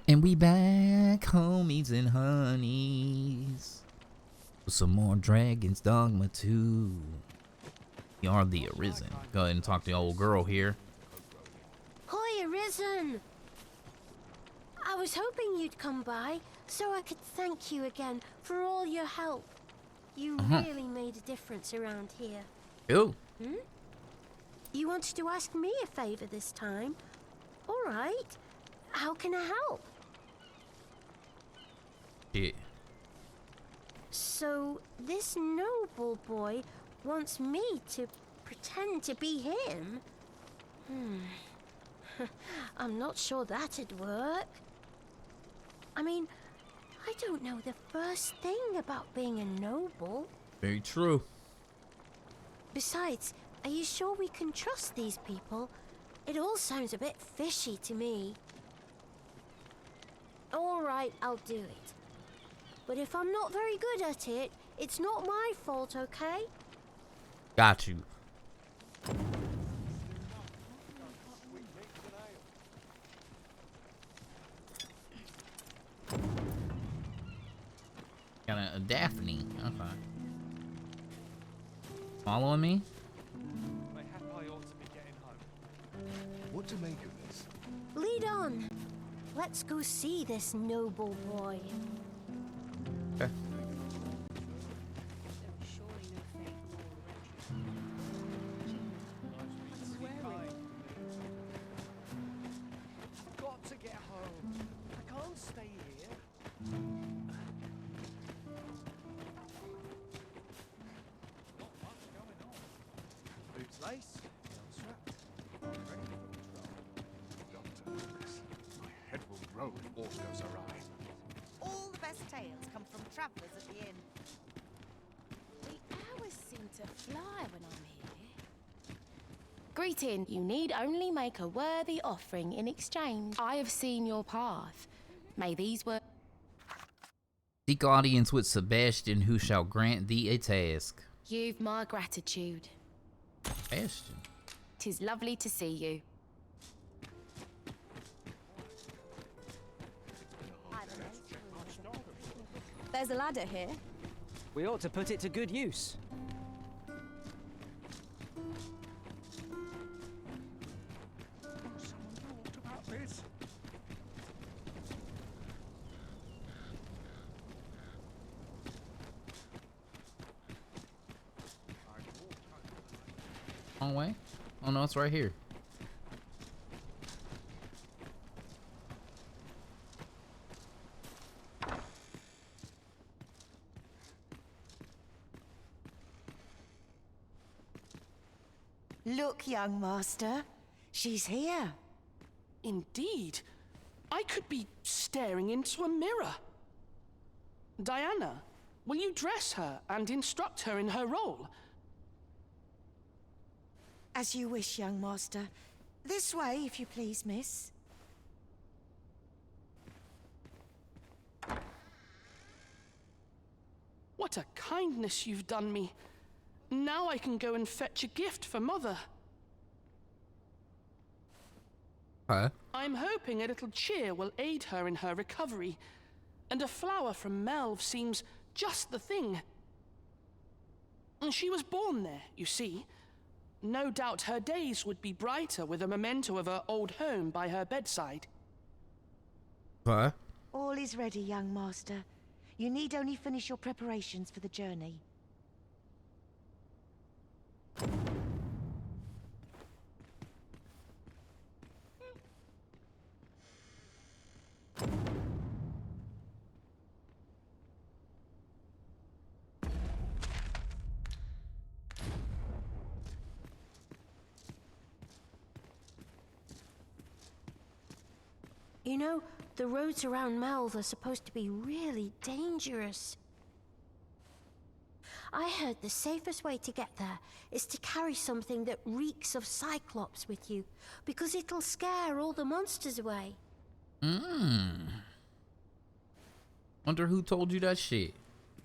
And we back, homies and honeys, with some more Dragons Dogma 2. We are the Arisen. Go ahead and talk to the old girl here. Hi, Arisen! I was hoping you'd come by so I could thank you again for all your help. You really made a difference around here. Cool. You wanted to ask me a favor this time? All right. How can I help? Yeah. So, this noble boy wants me to pretend to be him? I'm not sure that'd work. I mean, I don't know the first thing about being a noble. Very true. Besides, are you sure we can trust these people? It all sounds a bit fishy to me. All right, I'll do it. But if I'm not very good at it, it's not my fault, okay? Got you. Got a Daphne. Okay. Following me? What to make of this? Lead on. Let's go see this noble boy. Okay. I've got to get home. I can't stay here. Not much going on. Boots lace, belt strapped, ready for patrol. Doctor, my head will roll if all goes awry. All the best tales come from travellers at the inn. The hours seem to fly when I'm here. Greeting. You need only make a worthy offering in exchange. I have seen your path. May these words... Seek audience with Sebastian, who shall grant thee a task. You've my gratitude. Sebastian? 'Tis lovely to see you. There's a ladder here. We ought to put it to good use. Someone talked about this. Wrong way? Oh no, it's right here. Look, young master. She's here. Indeed. I could be staring into a mirror. Diana, will you dress her and instruct her in her role? As you wish, young master. This way, if you please, miss. What a kindness you've done me. Now I can go and fetch a gift for Mother. Huh? I'm hoping a little cheer will aid her in her recovery, and a flower from Melv seems just the thing. She was born there, you see. No doubt her days would be brighter with a memento of her old home by her bedside. Huh? All is ready, young master. You need only finish your preparations for the journey. You know, the roads around Melv are supposed to be really dangerous. I heard the safest way to get there is to carry something that reeks of Cyclops with you, because it'll scare all the monsters away. Wonder who told you that shit.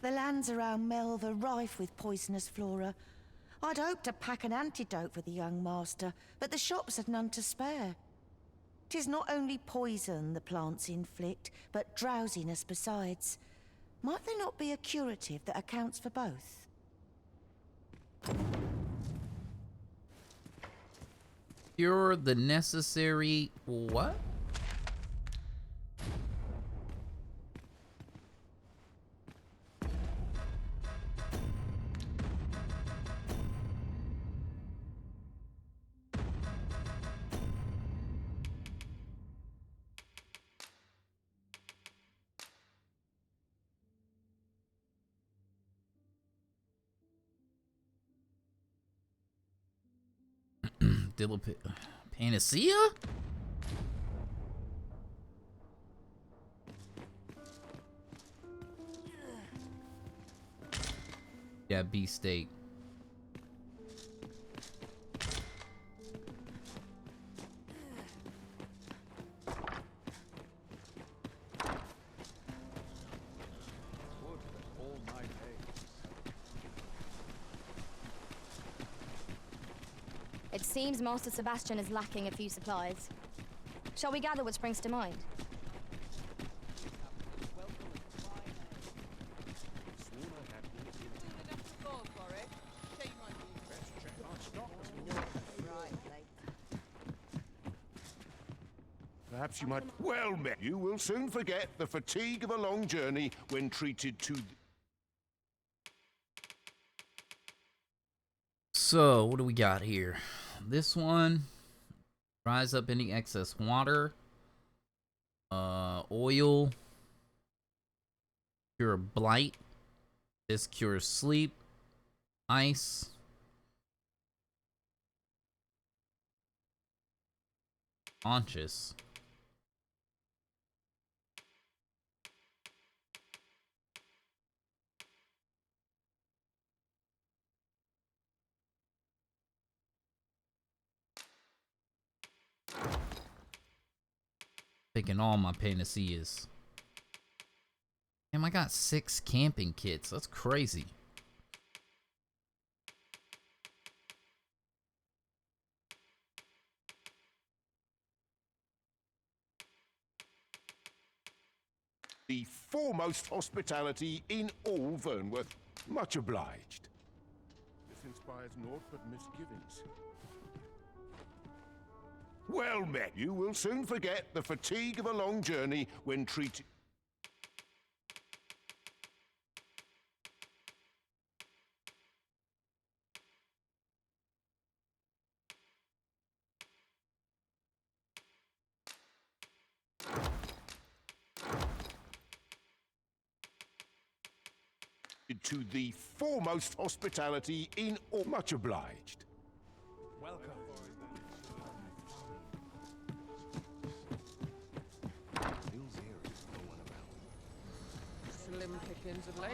The lands around Melv are rife with poisonous flora. I'd hoped to pack an antidote for the young master, but the shops had none to spare. 'Tis not only poison the plants inflict, but drowsiness besides. Might there not be a curative that accounts for both? Cure the necessary what? Panacea? Yeah, beefsteak. It seems Master Sebastian is lacking a few supplies. Shall we gather what springs to mind? Perhaps you might... Well met. You will soon forget the fatigue of a long journey when treated to... So, what do we got here? This one, dries up any excess water. Oil. Cure blight. This cures sleep. Ice. Conscious. Taking all my panaceas. Damn, I got 6 camping kits. That's crazy. The foremost hospitality in all Vernworth. Much obliged. This inspires naught but misgivings. Well met. You will soon forget the fatigue of a long journey when treated... to the foremost hospitality in all. Much obliged. Welcome. Slim pickings of late.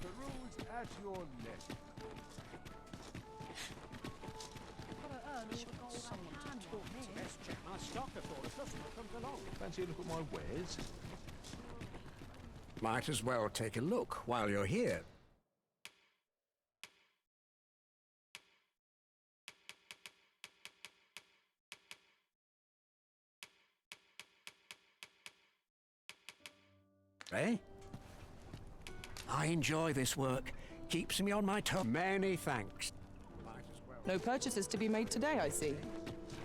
The rules at your neck. Best check my stock before a customer comes along. Fancy a look at my wares? Might as well take a look while you're here. Eh? I enjoy this work. Keeps me on my toes. Many thanks. No purchases to be made today, I see.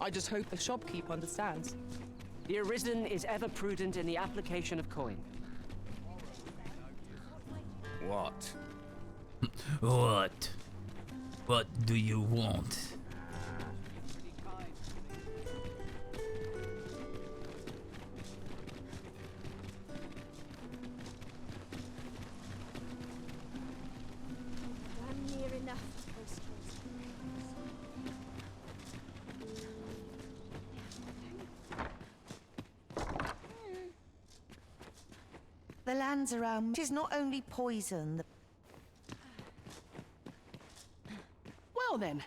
I just hope the shopkeep understands. The Arisen is ever prudent in the application of coin. What? What? What do you want? I'm near enough to post The lands around 'tis not only poison that... Well then,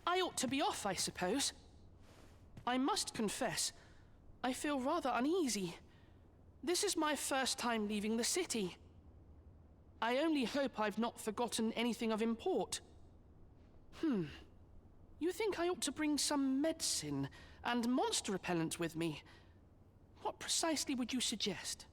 I ought to be off, I suppose. I must confess, I feel rather uneasy. This is my first time leaving the city. I only hope I've not forgotten anything of import. You think I ought to bring some medicine and monster repellent with me? What precisely would you suggest?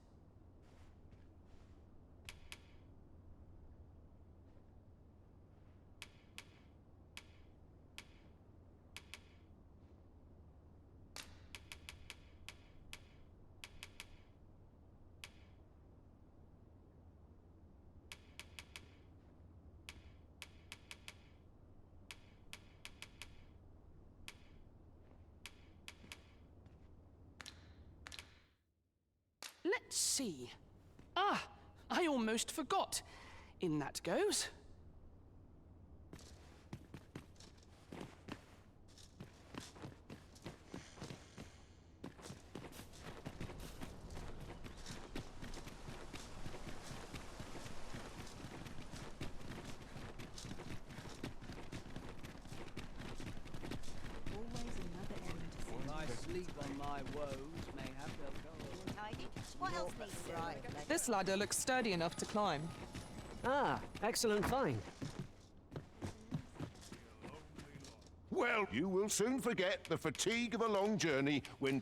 Let's see. Ah, I almost forgot. In that goes. This ladder looks sturdy enough to climb. Ah, excellent find. Well, you will soon forget the fatigue of a long journey when...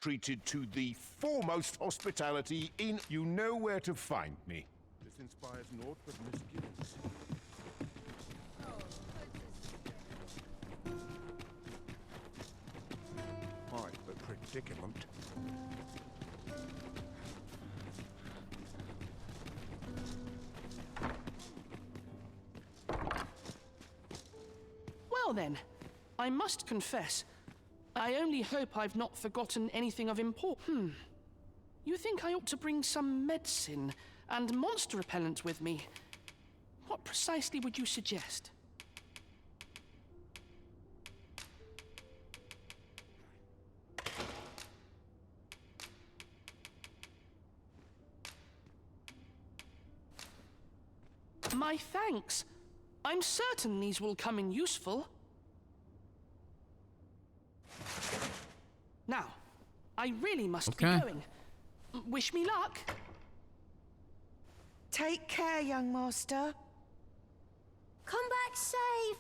treated to the foremost hospitality in... You know where to find me. This inspires naught but misgivings. Quite the predicament. Well then, I must confess, I only hope I've not forgotten anything of import. You think I ought to bring some medicine and monster repellent with me? What precisely would you suggest? My thanks. I'm certain these will come in useful. Now, I really must be going. Wish me luck. Take care, young master. Come back safe.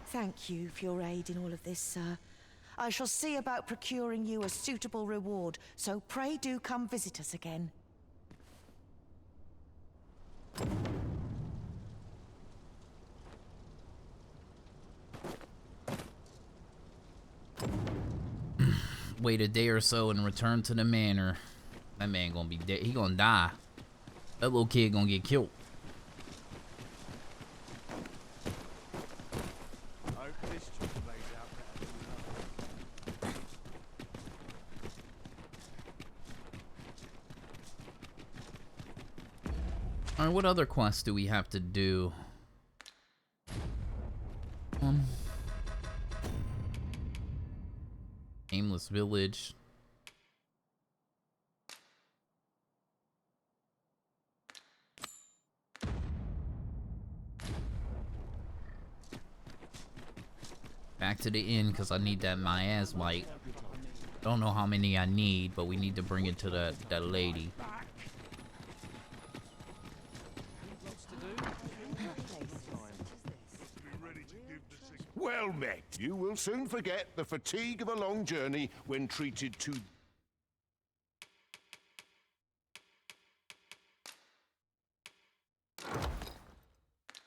Thank you for your aid in all of this, sir. I shall see about procuring you a suitable reward, so pray do come visit us again. Wait a day or so and return to the manor. That man gonna be dead. He gonna die. That little kid gonna get killed. Alright, what other quests do we have to do? Aimless Village. Back to the inn because I need that miasmite. Don't know how many I need, but we need to bring it to that lady. Well met. You will soon forget the fatigue of a long journey when treated to...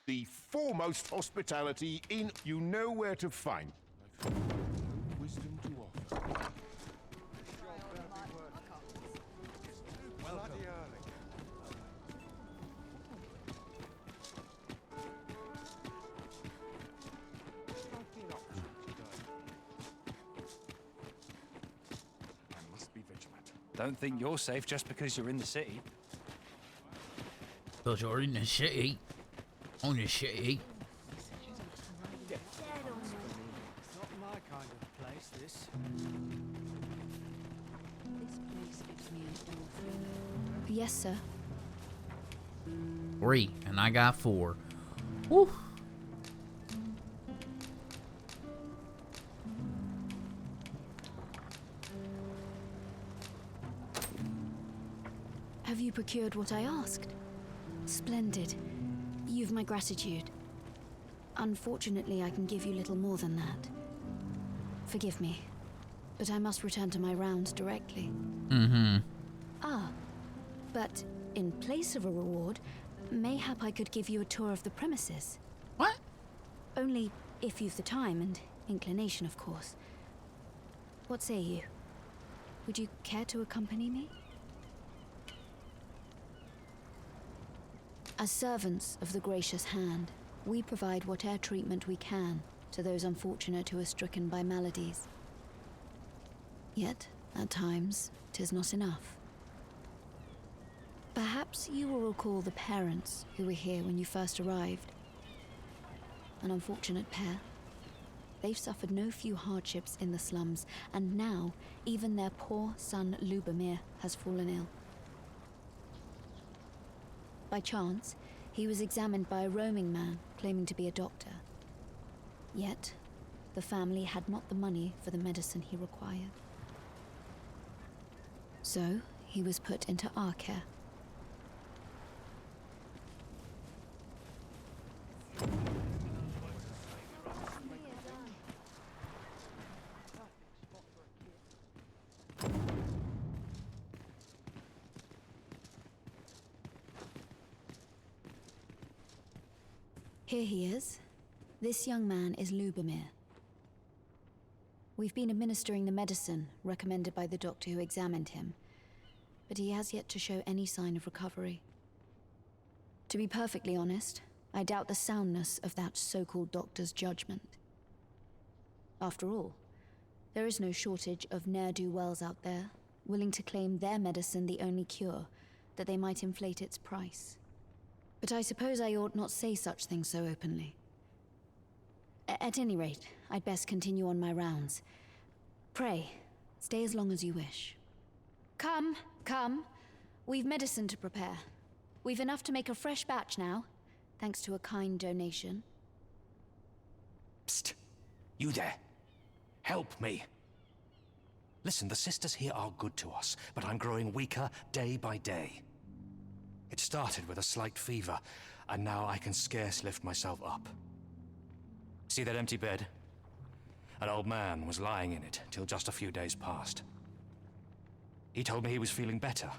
the foremost hospitality in... You know where to find. Wisdom to offer. Don't think you're safe just because you're in the city. Because you're in the city. On the city. It's not my kind of place, this. This place gives me an ill feeling. Yes, sir. 3, and I got 4. Woo. Have you procured what I asked? Splendid. You've my gratitude. Unfortunately, I can give you little more than that. Forgive me, but I must return to my rounds directly. Mm-hmm. Ah, but in place of a reward, mayhap I could give you a tour of the premises. What? Only if you've the time and inclination, of course. What say you? Would you care to accompany me? As servants of the gracious hand, we provide whatever treatment we can to those unfortunate who are stricken by maladies. Yet, at times, 'tis not enough. Perhaps you will recall the parents who were here when you first arrived. An unfortunate pair. They've suffered no few hardships in the slums, and now even their poor son Lubomir has fallen ill. By chance, he was examined by a roaming man claiming to be a doctor. Yet, the family had not the money for the medicine he required. So, he was put into our care. Here he is. This young man is Lubomir. We've been administering the medicine recommended by the doctor who examined him, but he has yet to show any sign of recovery. To be perfectly honest, I doubt the soundness of that so-called doctor's judgment. After all, there is no shortage of ne'er-do-wells out there, willing to claim their medicine the only cure, that they might inflate its price. But I suppose I ought not say such things so openly. At any rate, I'd best continue on my rounds. Pray, stay as long as you wish. Come, come. We've medicine to prepare. We've enough to make a fresh batch now, thanks to a kind donation. Psst! You there. Help me. Listen, the sisters here are good to us, but I'm growing weaker day by day. It started with a slight fever, and now I can scarce lift myself up. See that empty bed? An old man was lying in it till just a few days past. He told me he was feeling better,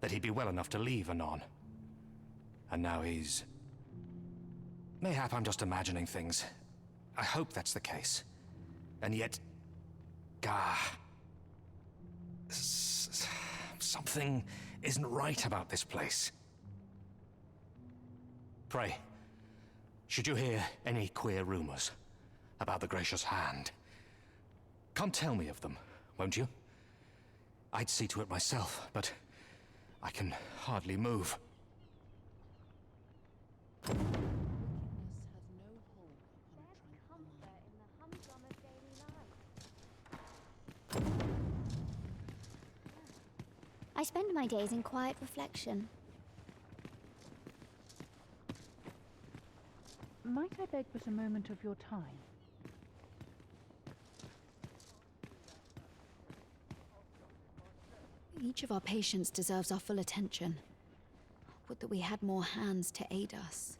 that he'd be well enough to leave anon. And now he's... Mayhap I'm just imagining things. I hope that's the case. And yet... Gah... Something isn't right about this place. Pray, should you hear any queer rumors about the gracious hand, come tell me of them, won't you? I'd see to it myself, but I can hardly move. I spend my days in quiet reflection. Might I beg but a moment of your time? Each of our patients deserves our full attention. Would that we had more hands to aid us.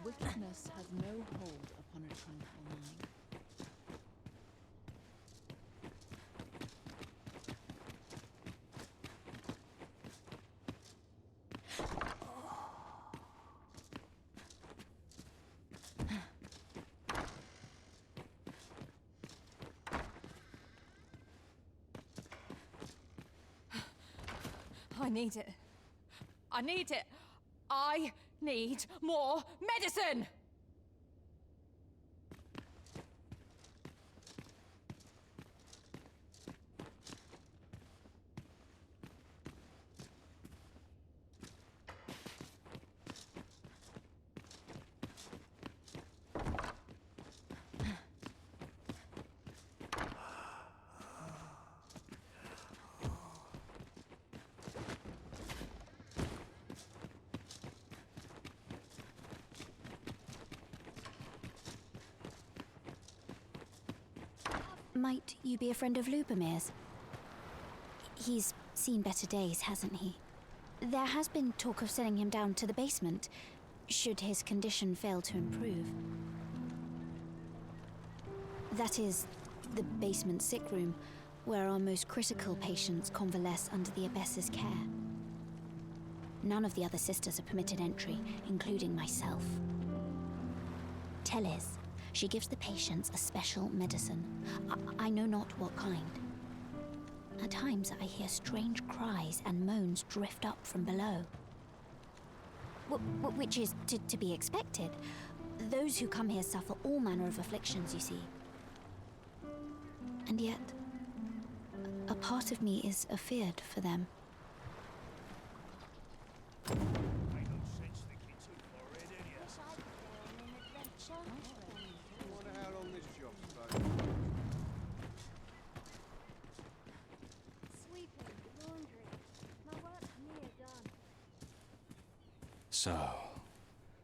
Wickedness has no hold upon a tranquil mind. I need it. I need it. I need more medicine! Might you be a friend of Lubomir's? He's seen better days, hasn't he? There has been talk of sending him down to the basement, should his condition fail to improve. That is, the basement sick room, where our most critical patients convalesce under the Abbess's care. None of the other sisters are permitted entry, including myself. Teles, she gives the patients a special medicine. I know not what kind. At times I hear strange cries and moans drift up from below. Which is to be expected. Those who come here suffer all manner of afflictions, you see. And yet, a part of me is afeared for them. So,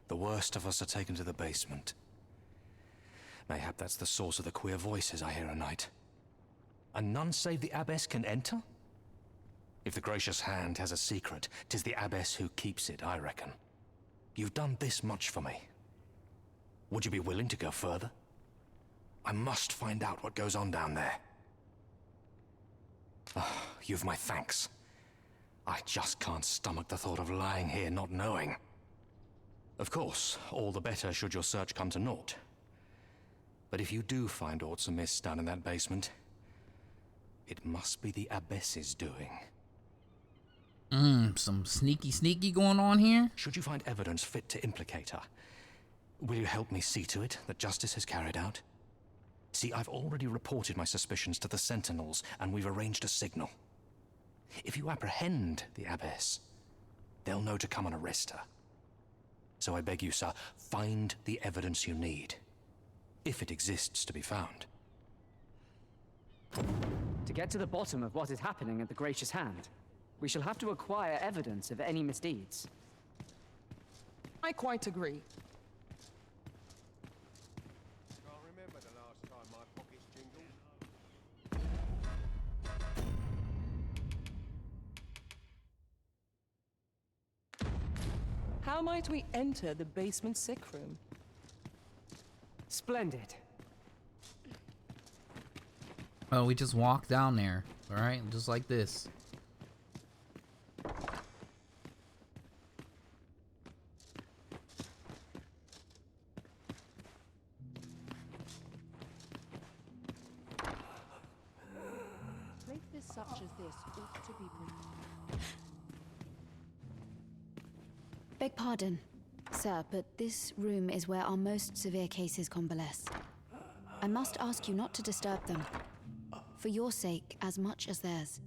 the worst of us are taken to the basement. Mayhap that's the source of the queer voices I hear at night. And none save the Abbess can enter? If the gracious hand has a secret, 'tis the Abbess who keeps it, I reckon. You've done this much for me. Would you be willing to go further? I must find out what goes on down there. You've my thanks. I just can't stomach the thought of lying here not knowing. Of course, all the better should your search come to naught. But if you do find aught amiss down in that basement, it must be the Abbess's doing. Some sneaky going on here? Should you find evidence fit to implicate her, will you help me see to it that justice is carried out? See, I've already reported my suspicions to the Sentinels, and we've arranged a signal. If you apprehend the Abbess, they'll know to come and arrest her. So I beg you, sir, find the evidence you need, if it exists to be found. To get to the bottom of what is happening at the Gracious Hand, we shall have to acquire evidence of any misdeeds. I quite agree. Can't remember the last time my pockets jingled. How might we enter the basement sick room? Splendid. Oh, we just walk down there, alright? Just like this. Places such as this ought to be Beg pardon, sir, but this room is where our most severe cases convalesce. I must ask you not to disturb them, for your sake as much as theirs.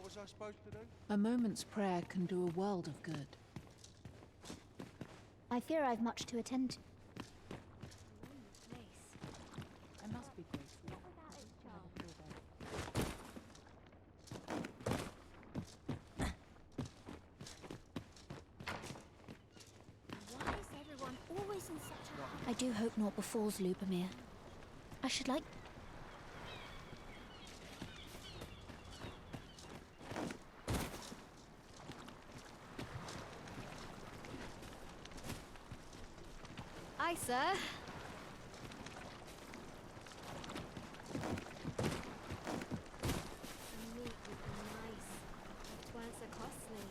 Was I supposed to do? A moment's prayer can do a world of good. I fear I've much to attend to. I must be grateful. Why is everyone always in such a hurry? I do hope naught befalls Lubomir. I should like... Aye, sir. The meat would be nice. It weren't so costly.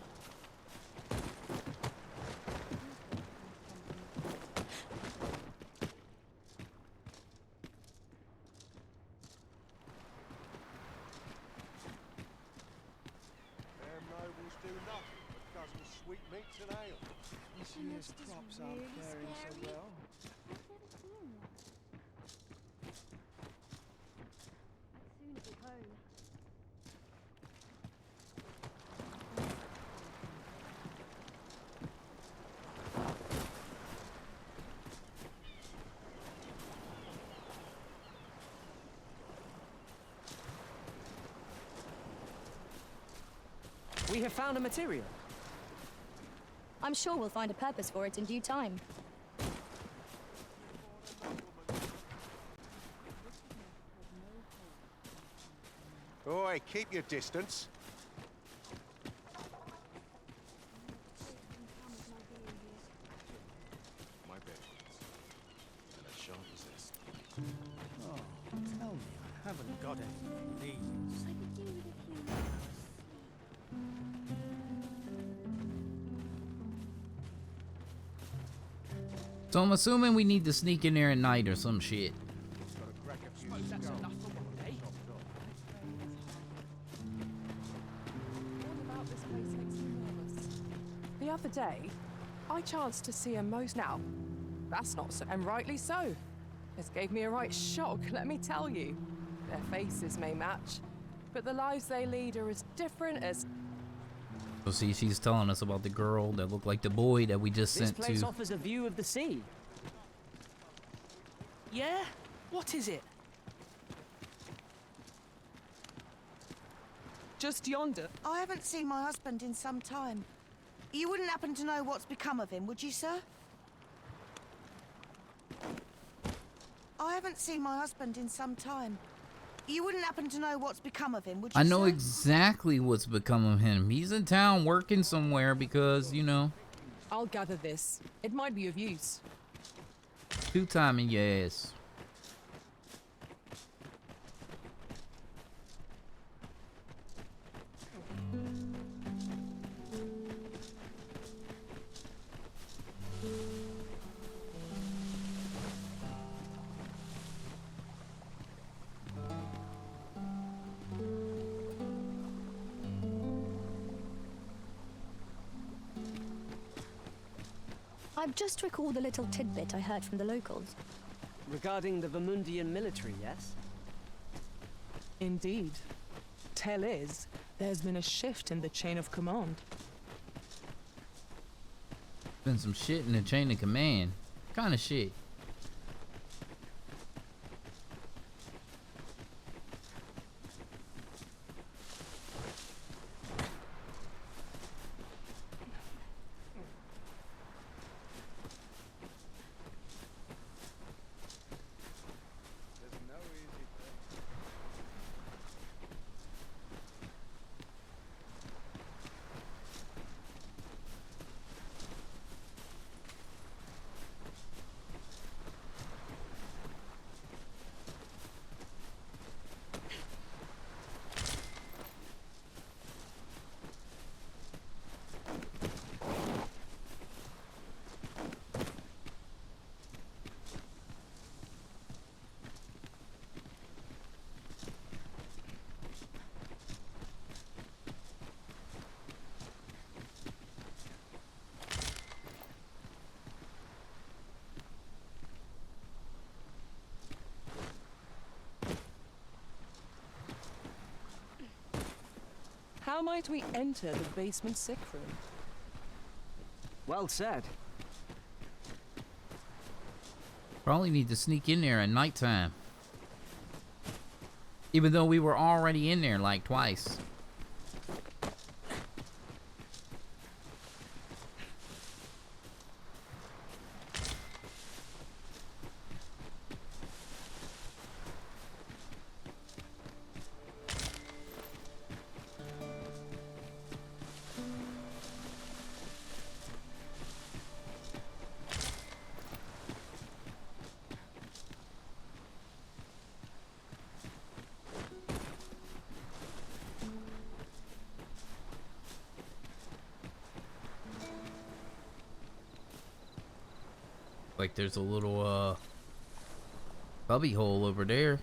Them nobles do nothing but dozen sweetmeats and ale. This year's crops aren't faring so well. I've never seen one. We have found a material. I'm sure we'll find a purpose for it in due time. Oi, keep your distance. My bed. And a sharp as this. Oh, tell me I haven't got any leaves. So I'm assuming we need to sneak in there at night or some shit. Suppose that's enough for one day. All about this place makes me nervous. The other day, I chanced to see a most now. That's not so, and rightly so. This gave me a right shock, let me tell you. Their faces may match, but the lives they lead are as different as... So see, she's telling us about the girl that looked like the boy that we just This sent place to. offers a view of the sea. Yeah? What is it? Just yonder. I haven't seen my husband in some time. You wouldn't happen to know what's become of him, would you, sir? I haven't seen my husband in some time. You wouldn't happen to know what's become of him, would you, I know sir? exactly what's become of him. He's in town working somewhere because, you know, I'll gather this. It might be of use. two-timing your ass. I've just recalled a little tidbit I heard from the locals. Regarding the Vermundian military, yes? Indeed. Tell is, there's been a shift in the chain of command. Been some shit in the chain of command. Kind of shit. There's no easy thing. How might we enter the basement sick room? Well said. Probably need to sneak in there at nighttime. Even though we were already in there like twice. Like there's a little cubby hole over there.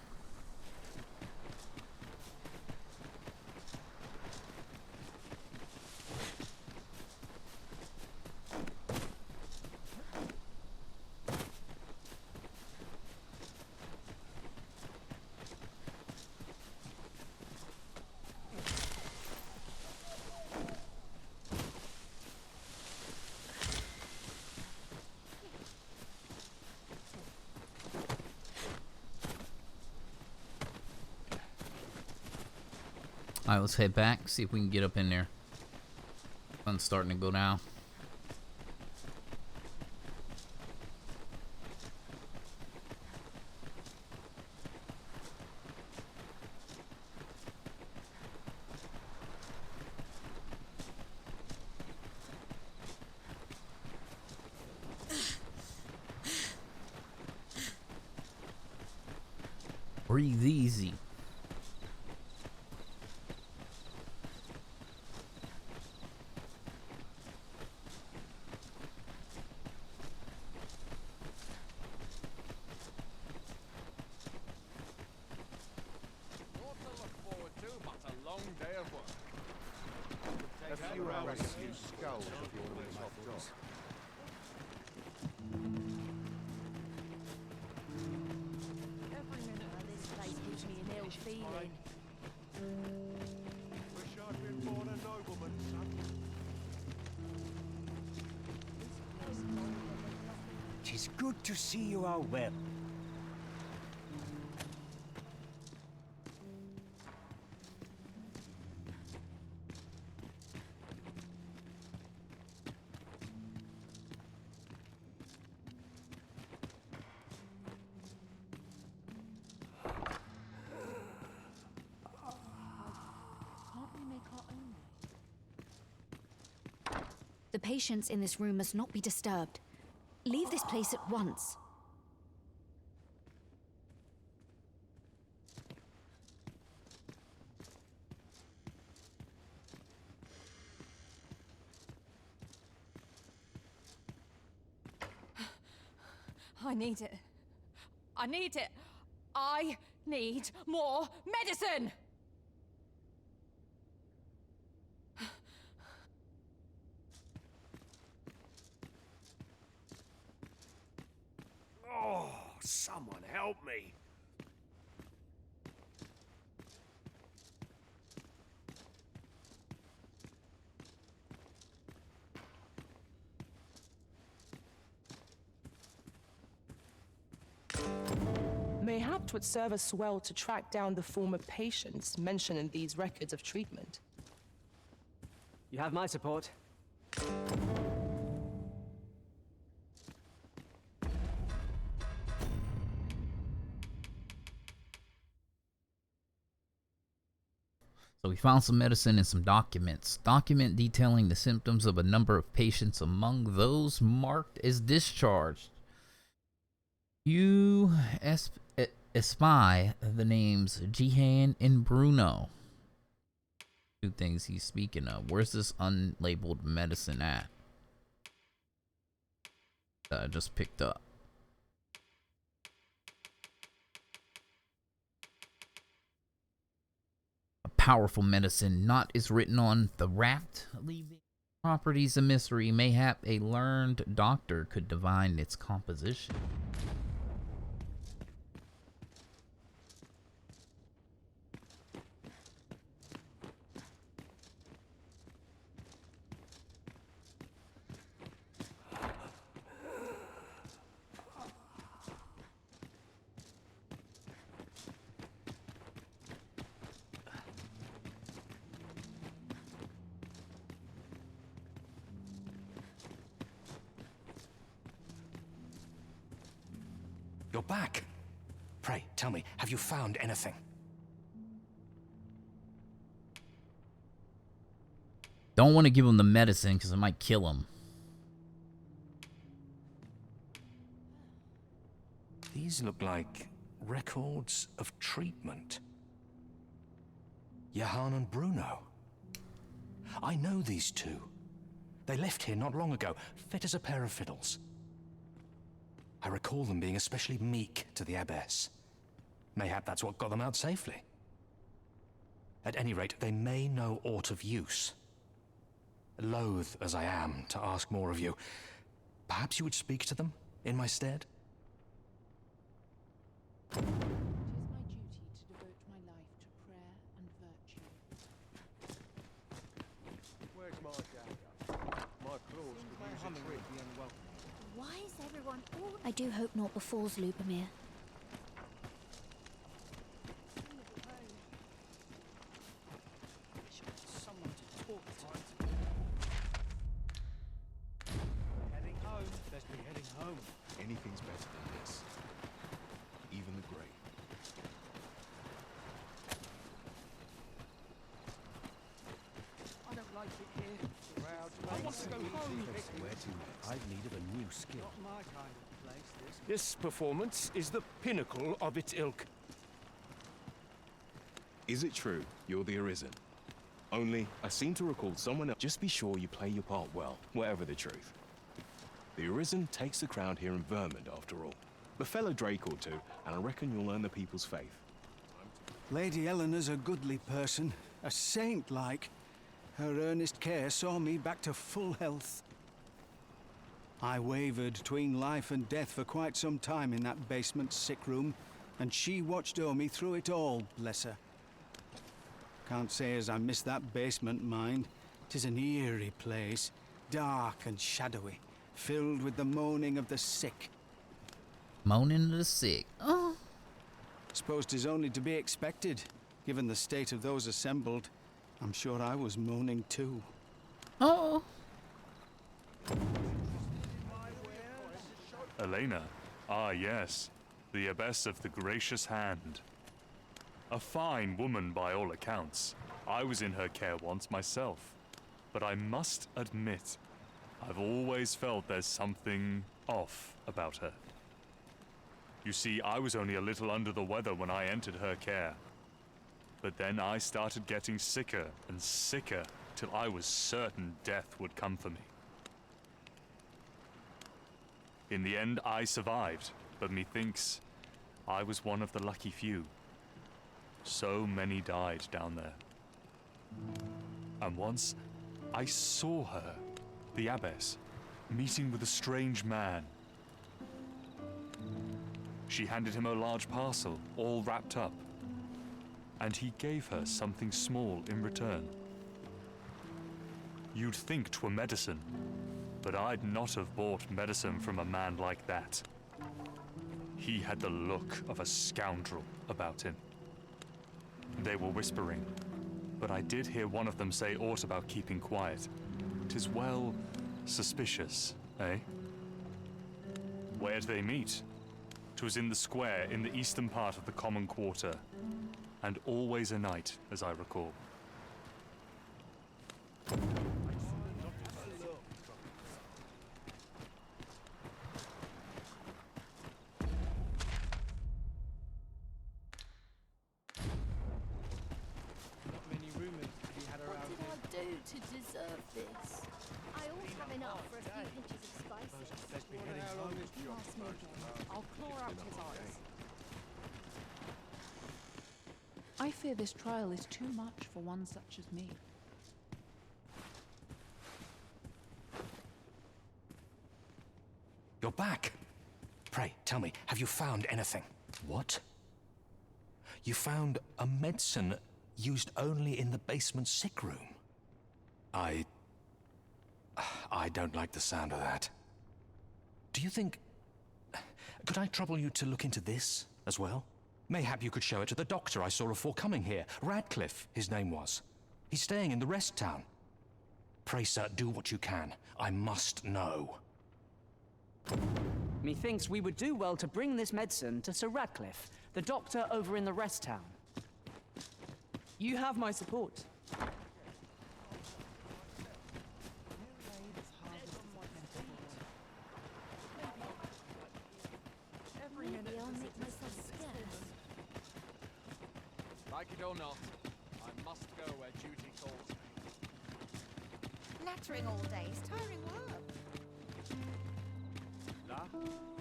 Alright, let's head back, see if we can get up in there. Sun's starting to go down. Breathe easy. Lot to look forward to, but a long day of work. A few hours few skulls of your little dogs. Every minute of this place gives me an ill feeling. Wish I'd been born a nobleman, son. Tis good to see you are well. Can't we make our own? The patients in this room must not be disturbed. Leave this place at once. I need it. I need it. I need more medicine! Oh, someone help me. Mayhap 'twould serve us well to track down the former patients mentioned in these records of treatment. You have my support. So we found some medicine and some documents. Document detailing the symptoms of a number of patients, among those marked as discharged. You espy the names Jihan and Bruno. Two things he's speaking of. Where's this unlabeled medicine at? That I just picked up. A powerful medicine. Not is written on the wrapped, leaving properties a mystery. Mayhap a learned doctor could divine its composition. You're back. Pray, tell me, have you found anything? Don't want to give him the medicine because it might kill him. These look like records of treatment. Johan and Bruno. I know these two. They left here not long ago, fit as a pair of fiddles. I recall them being especially meek to the abbess. Mayhap that's what got them out safely. At any rate, they may know aught of use. Loath as I am to ask more of you, perhaps you would speak to them in my stead? It is my duty to devote my life to prayer and virtue. Where's my dagger? My claws could use a trick. Why is everyone all... I do hope naught befalls Lubomir. Someone to talk to. home. Anything's better than this. Even the grave. I don't like it here. I want to go home. Where to? I've need of a new skill. Not my kind of place, this. This performance is the pinnacle of its ilk. Is it true you're the Arisen? Only, I seem to recall someone else. Just be sure you play your part well, whatever the truth. The Arisen takes the crown here in Vermont, after all. The fellow Drake or two, and I reckon you'll earn the people's faith. Lady Eleanor's a goodly person, a saint-like. Her earnest care saw me back to full health. I wavered between life and death for quite some time in that basement sick room, and she watched o'er me through it all, bless her. Can't say as I miss that basement, mind. 'Tis an eerie place, dark and shadowy, filled with the moaning of the sick. Moaning of the sick. Oh. Suppose 'tis only to be expected, given the state of those assembled. I'm sure I was moaning too. Oh. Elena. Ah, yes. The abbess of the Gracious Hand. A fine woman by all accounts. I was in her care once myself. But I must admit, I've always felt there's something off about her. You see, I was only a little under the weather when I entered her care. But then I started getting sicker and sicker till I was certain death would come for me. In the end, I survived, but methinks I was one of the lucky few. So many died down there. And once, I saw her, the abbess, meeting with a strange man. She handed him a large parcel, all wrapped up, and he gave her something small in return. You'd think 'twere medicine, but I'd not have bought medicine from a man like that. He had the look of a scoundrel about him. They were whispering, but I did hear one of them say aught about keeping quiet. 'Tis well suspicious, eh? Where'd they meet? 'Twas in the square in the eastern part of the common quarter, and always a night, as I recall. To deserve this. I always have enough for a few pinches of spices. Ask me again. I'll claw out his eyes. I fear this trial is too much for one such as me. You're back. Pray, tell me, have you found anything? What? You found a medicine used only in the basement sick room? I don't like the sound of that. Do you think... Could I trouble you to look into this as well? Mayhap you could show it to the doctor I saw afore coming here. Radcliffe, his name was. He's staying in the rest town. Pray, sir, do what you can. I must know. Methinks we would do well to bring this medicine to Sir Radcliffe, the doctor over in the rest town. You have my support. Maybe I'll make myself scarce. Like it or not, I must go where duty calls me. Nattering all day is tiring work. That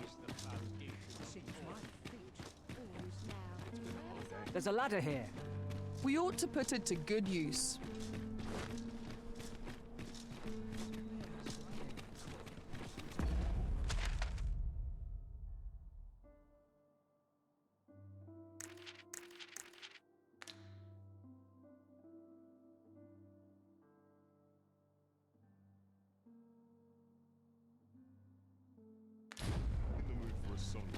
is the foundation. There's a ladder here. We ought to put it to good use. In the mood for a song.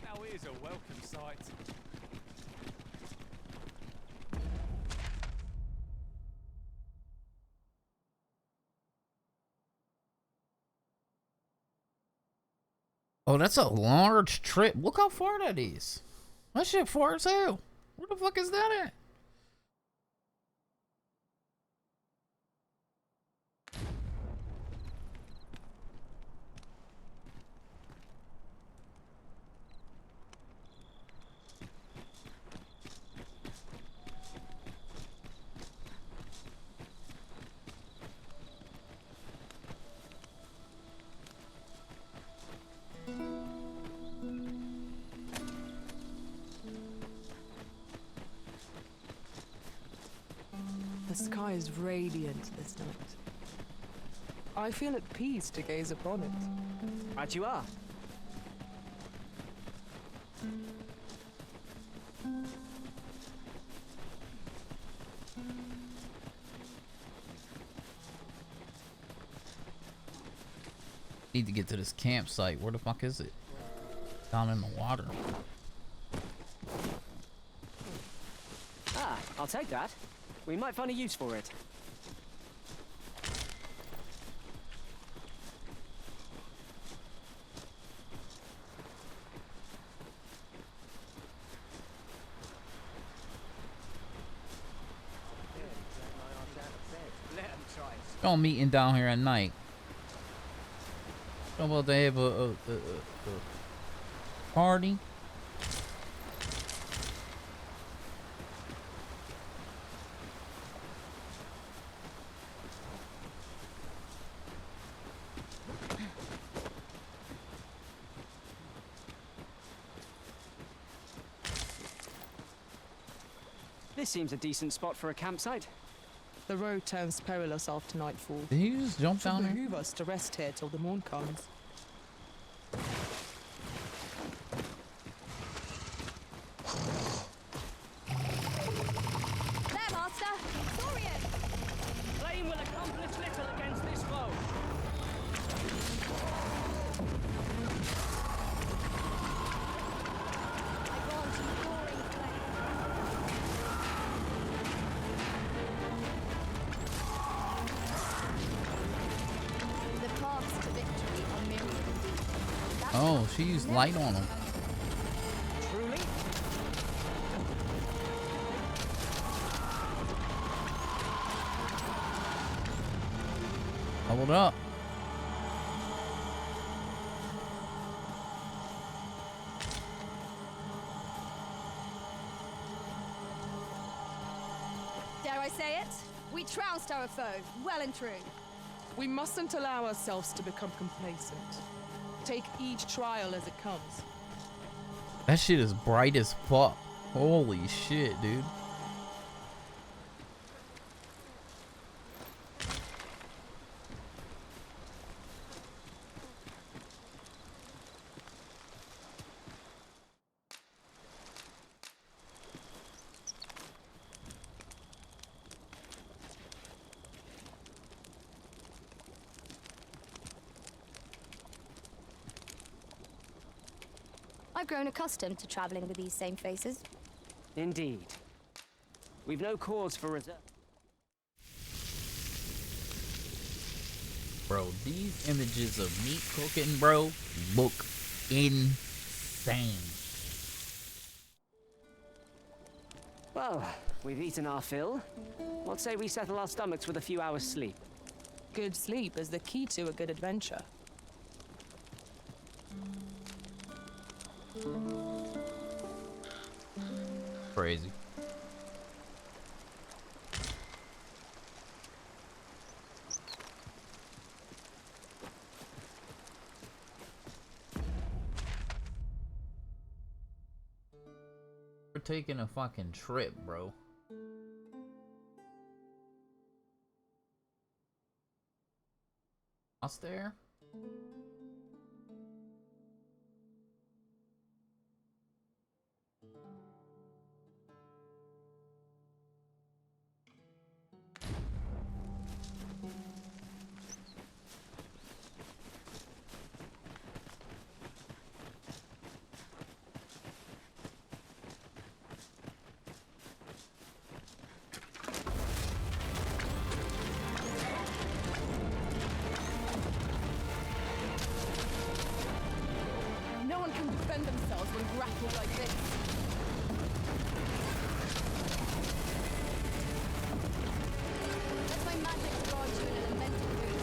Now here's a welcome sight. Oh, that's a large trip. Look how far that is. That shit far as hell. Where the fuck is that at? The sky is radiant this night. I feel at peace to gaze upon it. Right you are. Need to get to this campsite. Where the fuck is it? Down in the water. Ah, I'll take that. We might find a use for it. Y'all meeting down here at night. How about they have a party? This seems a decent spot for a campsite. The road turns perilous after nightfall. Did you just jump Should down there? behoove us to rest here till the morn comes. There, Master! Dorian! Flame will accomplish little against this foe. I grant you roaring flame. The paths to victory are myriad indeed. Oh, she used light on him. Truly? Hold up. Dare I say it? We trounced our foe, well and true. We mustn't allow ourselves to become complacent. Take each trial as it comes. That shit is bright as fuck. Holy shit, dude. I've grown accustomed to traveling with these same faces. Indeed. We've no cause for reserve. Bro, these images of meat cooking, bro, look insane. Well, we've eaten our fill. What say we settle our stomachs with a few hours' sleep? Good sleep is the key to a good adventure. Crazy. We're taking a fucking trip, bro. What's there? people like this. Let my magic guard you in an elemental room.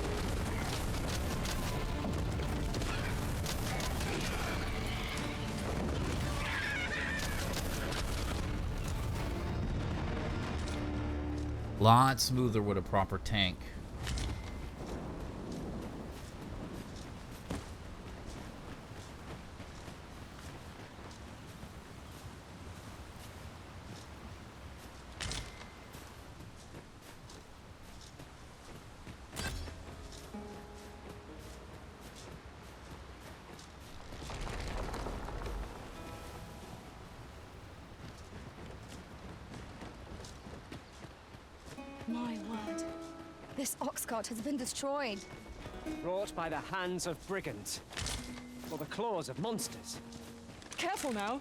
Lot smoother with a proper tank. My word. This ox cart has been destroyed. Wrought by the hands of brigands. Or the claws of monsters. Careful now.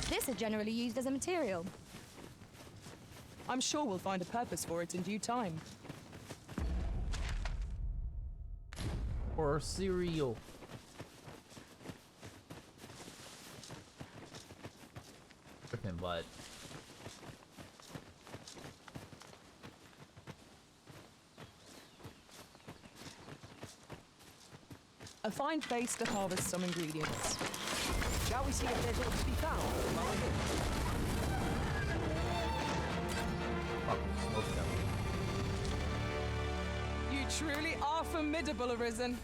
This is generally used as a material. I'm sure we'll find a purpose for it in due time. Or cereal. Tripping butt. A fine place to harvest some ingredients. Shall we see if there's aught to be found while we're here? You truly are formidable, Arisen.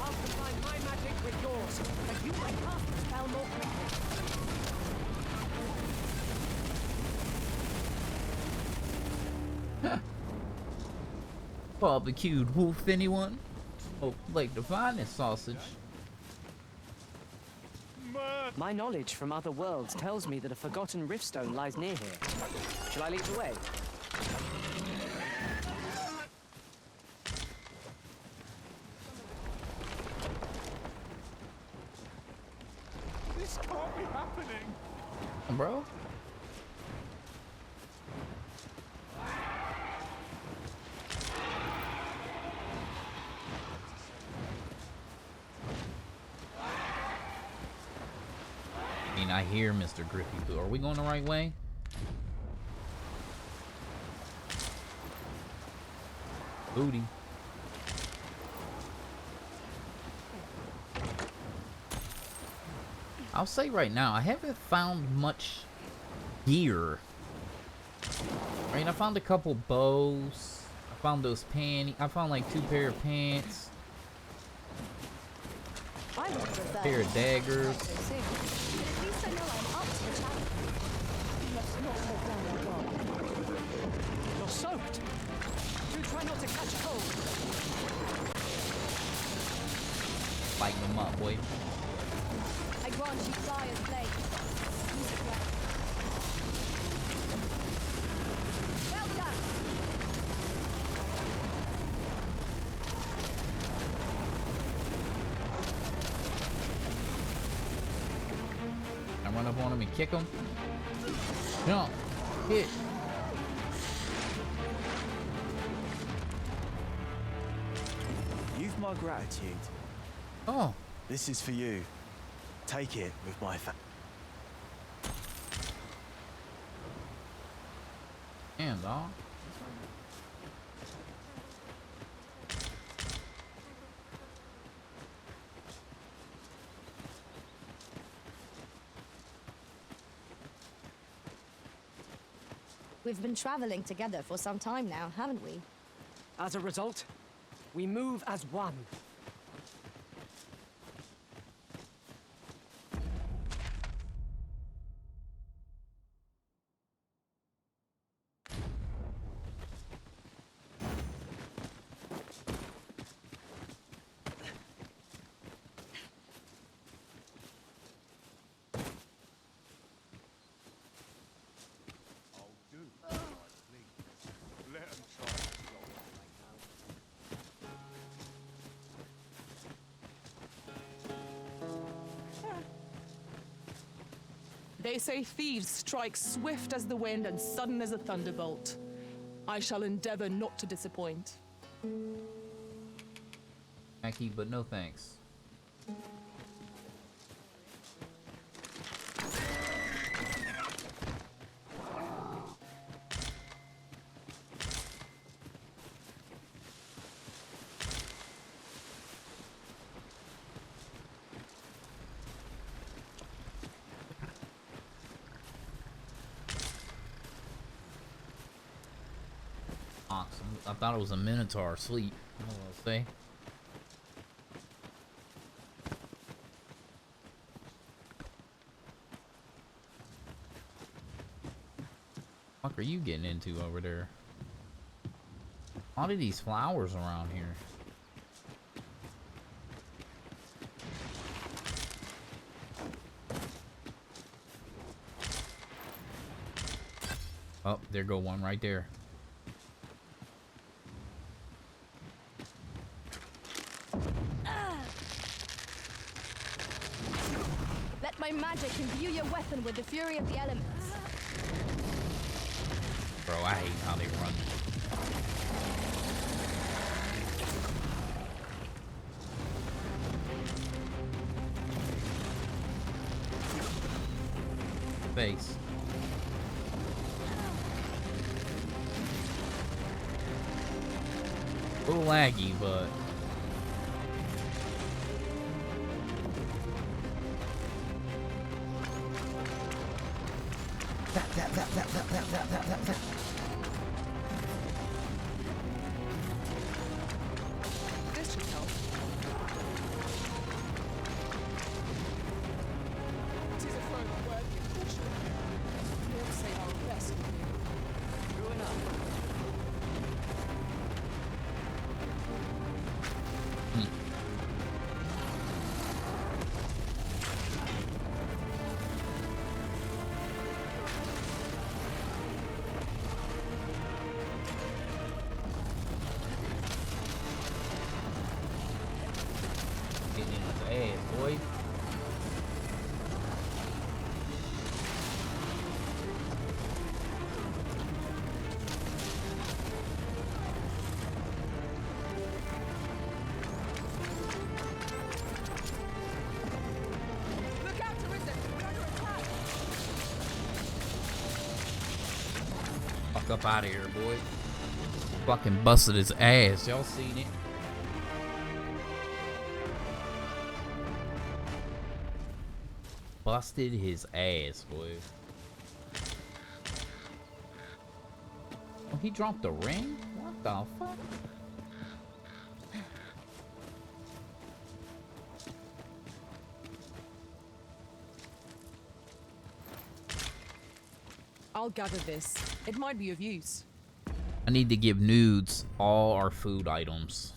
I'll combine my magic with yours, and you may cast the spell more quickly. Barbecued wolf, anyone? Oh, like the finest sausage. My knowledge from other worlds tells me that a forgotten riftstone lies near here. Shall I lead the way? This can't be happening. Bro? I hear Mr. Griffey Poo. Are we going the right way? Booty. I'll say right now, I haven't found much gear. I mean, I found a couple bows. I found those panties. I found like 2 pair of pants. A pair of daggers. At least I know I'm up to the challenge. Let's not let down our guard. You're soaked. Do try not to catch cold. Lighten them up, boy. I grant you fire's blade. Use it well. Well done. I run up on him and kick him. Jump. Hit. You've my gratitude. Oh. This is for you. Take it with my Damn, dog. We've been traveling together for some time now, haven't we? As a result, we move as one. Let 'em try to They say thieves strike swift as the wind and sudden as a thunderbolt. I shall endeavor not to disappoint. Thank you, but no thanks. I thought it was a minotaur asleep. I don't know what to say. What are you getting into over there? All of these flowers around here. Oh, there go one right there. Let my magic imbue your weapon with the fury of the elements. Bro, I hate how they run. Face. A little laggy, but This should help. It is a throne worthy of caution. Won't say our best. True enough. getting in his ass, boy. Look out, Arisen! We're under attack! Fuck up out of here, boy. Fucking busted his ass. Y'all seen it? Busted his ass, boy. Oh, he dropped the ring? What the fuck? I'll gather this. It might be of use. I need to give nudes all our food items.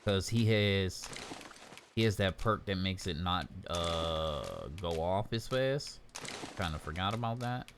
Because he has that perk that makes it not go off as fast. Kind of forgot about that.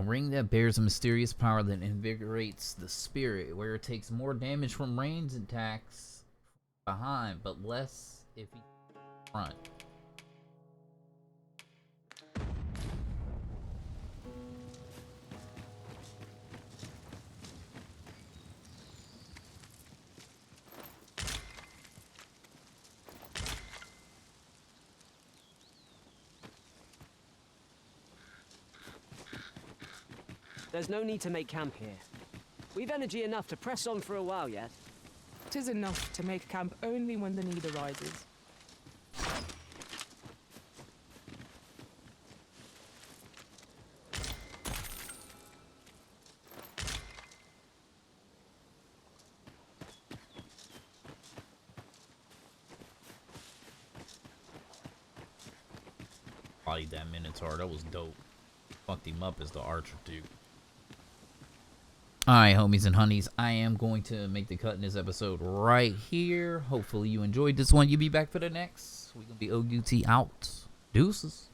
ring that bears a mysterious power that invigorates the spirit, where it takes more damage from range attacks behind, but less if he front. There's no need to make camp here. We've energy enough to press on for a while yet. It is enough to make camp only when the need arises. Bodied that Minotaur. That was dope. Fucked him up as the archer dude. Alright, homies and honeys, I am going to make the cut in this episode right here. Hopefully you enjoyed this one. You'll be back for the next. We're going to be OUT. Deuces.